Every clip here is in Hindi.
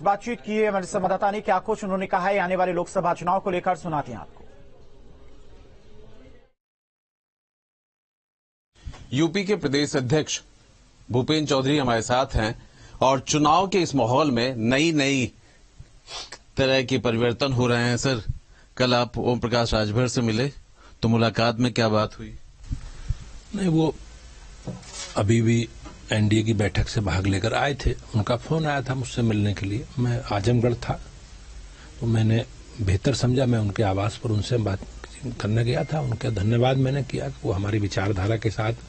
बातचीत की है हमारे संवाददाता ने, क्या कुछ उन्होंने कहा है आने वाले लोकसभा चुनाव को लेकर, सुनाते हैं आपको। यूपी के प्रदेश अध्यक्ष भूपेन्द्र चौधरी हमारे साथ हैं और चुनाव के इस माहौल में नई तरह के परिवर्तन हो रहे हैं। सर, कल आप ओम प्रकाश राजभर से मिले तो मुलाकात में क्या बात हुई? नहीं, वो अभी भी एनडीए की बैठक से भाग लेकर आए थे। उनका फोन आया था मुझसे मिलने के लिए। मैं आजमगढ़ था तो मैंने बेहतर समझा, मैं उनके आवास पर उनसे बात करने गया था। उनका धन्यवाद मैंने किया कि वो हमारी विचारधारा के साथ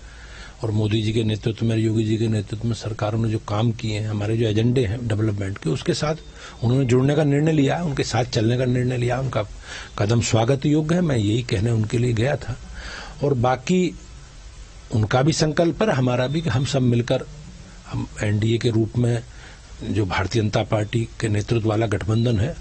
और मोदी जी के नेतृत्व में, योगी जी के नेतृत्व में सरकारों ने जो काम किए हैं, हमारे जो एजेंडे हैं डेवलपमेंट के, उसके साथ उन्होंने जुड़ने का निर्णय लिया है, उनके साथ चलने का निर्णय लिया। उनका कदम स्वागत योग्य है। मैं यही कहने उनके लिए गया था। और बाकी उनका भी संकल्प है, हमारा भी, कि हम सब मिलकर, हम एनडीए के रूप में जो भारतीय जनता पार्टी के नेतृत्व वाला गठबंधन है,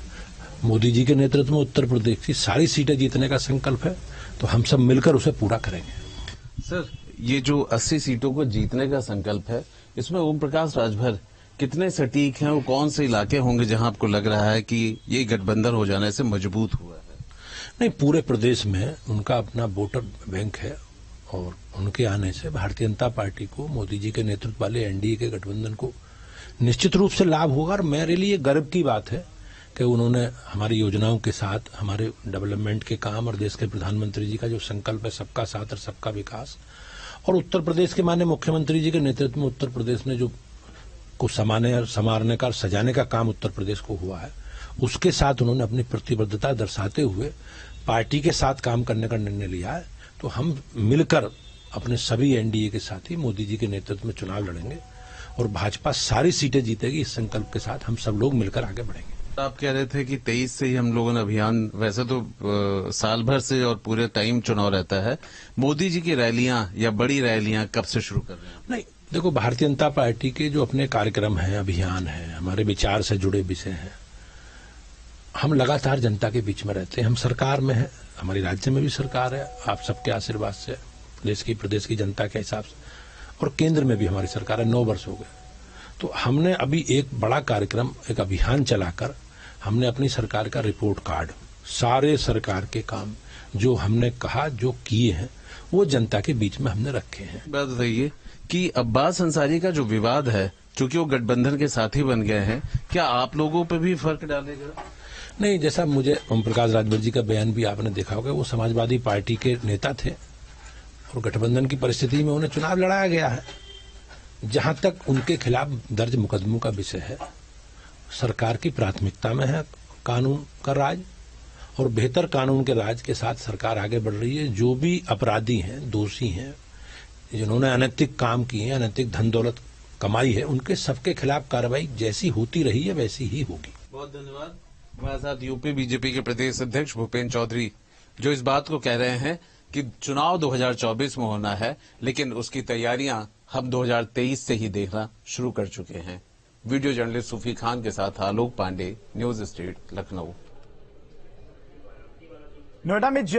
मोदी जी के नेतृत्व में उत्तर प्रदेश की सारी सीटें जीतने का संकल्प है, तो हम सब मिलकर उसे पूरा करेंगे। सर, ये जो 80 सीटों को जीतने का संकल्प है, इसमें ओम प्रकाश राजभर कितने सटीक हैं? वो कौन से इलाके होंगे जहां आपको लग रहा है कि ये गठबंधन हो जाने से मजबूत हुआ है? नहीं, पूरे प्रदेश में उनका अपना वोटर बैंक है और उनके आने से भारतीय जनता पार्टी को, मोदी जी के नेतृत्व वाले एनडीए के गठबंधन को निश्चित रूप से लाभ होगा। और मेरे लिए गर्व की बात है कि उन्होंने हमारी योजनाओं के साथ, हमारे डेवलपमेंट के काम और देश के प्रधानमंत्री जी का जो संकल्प है सबका साथ और सबका विकास, और उत्तर प्रदेश के माननीय मुख्यमंत्री जी के नेतृत्व में उत्तर प्रदेश ने जो कुछ संवारने का, सजाने का काम उत्तर प्रदेश को हुआ है, उसके साथ उन्होंने अपनी प्रतिबद्धता दर्शाते हुए पार्टी के साथ काम करने का निर्णय लिया है। तो हम मिलकर अपने सभी एनडीए के साथी मोदी जी के नेतृत्व में चुनाव लड़ेंगे और भाजपा सारी सीटें जीतेगी। इस संकल्प के साथ हम सब लोग मिलकर आगे बढ़ेंगे। आप कह रहे थे कि 23 से ही हम लोगों ने अभियान, वैसे तो साल भर से और पूरे टाइम चुनाव रहता है। मोदी जी की रैलियां या बड़ी रैलियां कब से शुरू कर रहे हैं? नहीं, देखो, भारतीय जनता पार्टी के जो अपने कार्यक्रम हैं, अभियान है, हमारे विचार से जुड़े विषय हैं, हम लगातार जनता के बीच में रहते हैं। हम सरकार में हैं, हमारी राज्य में भी सरकार है, आप सबके आशीर्वाद से, देश की, प्रदेश की जनता के हिसाब से, और केंद्र में भी हमारी सरकार है। 9 वर्ष हो गए। तो हमने अभी एक बड़ा कार्यक्रम, एक अभियान चलाकर हमने अपनी सरकार का रिपोर्ट कार्ड, सारे सरकार के काम जो हमने कहा, जो किए हैं, वो जनता के बीच में हमने रखे हैं। बात बताइए कि अब्बास अंसारी का जो विवाद है, चूंकि वो गठबंधन के साथी बन गए हैं, क्या आप लोगों पर भी फर्क डालेगा? नहीं, जैसा मुझे ओम प्रकाश राजभर जी का बयान भी आपने देखा होगा, वो समाजवादी पार्टी के नेता थे और गठबंधन की परिस्थिति में उन्हें चुनाव लड़ाया गया है। जहां तक उनके खिलाफ दर्ज मुकदमों का विषय है, सरकार की प्राथमिकता में है कानून का राज, और बेहतर कानून के राज के साथ सरकार आगे बढ़ रही है। जो भी अपराधी हैं, दोषी हैं, जिन्होंने अनैतिक काम किए हैं, अनैतिक धन दौलत कमाई है, उनके सबके खिलाफ कार्रवाई जैसी होती रही है वैसी ही होगी। बहुत धन्यवाद। हमारे साथ यूपी बीजेपी के प्रदेश अध्यक्ष भूपेन्द्र चौधरी, जो इस बात को कह रहे हैं कि चुनाव 2024 में होना है, लेकिन उसकी तैयारियां हम 2023 से ही देखना शुरू कर चुके हैं। वीडियो जर्नलिस्ट सूफी खान के साथ आलोक पांडे, न्यूज स्टेट, लखनऊ। नोएडा में जिस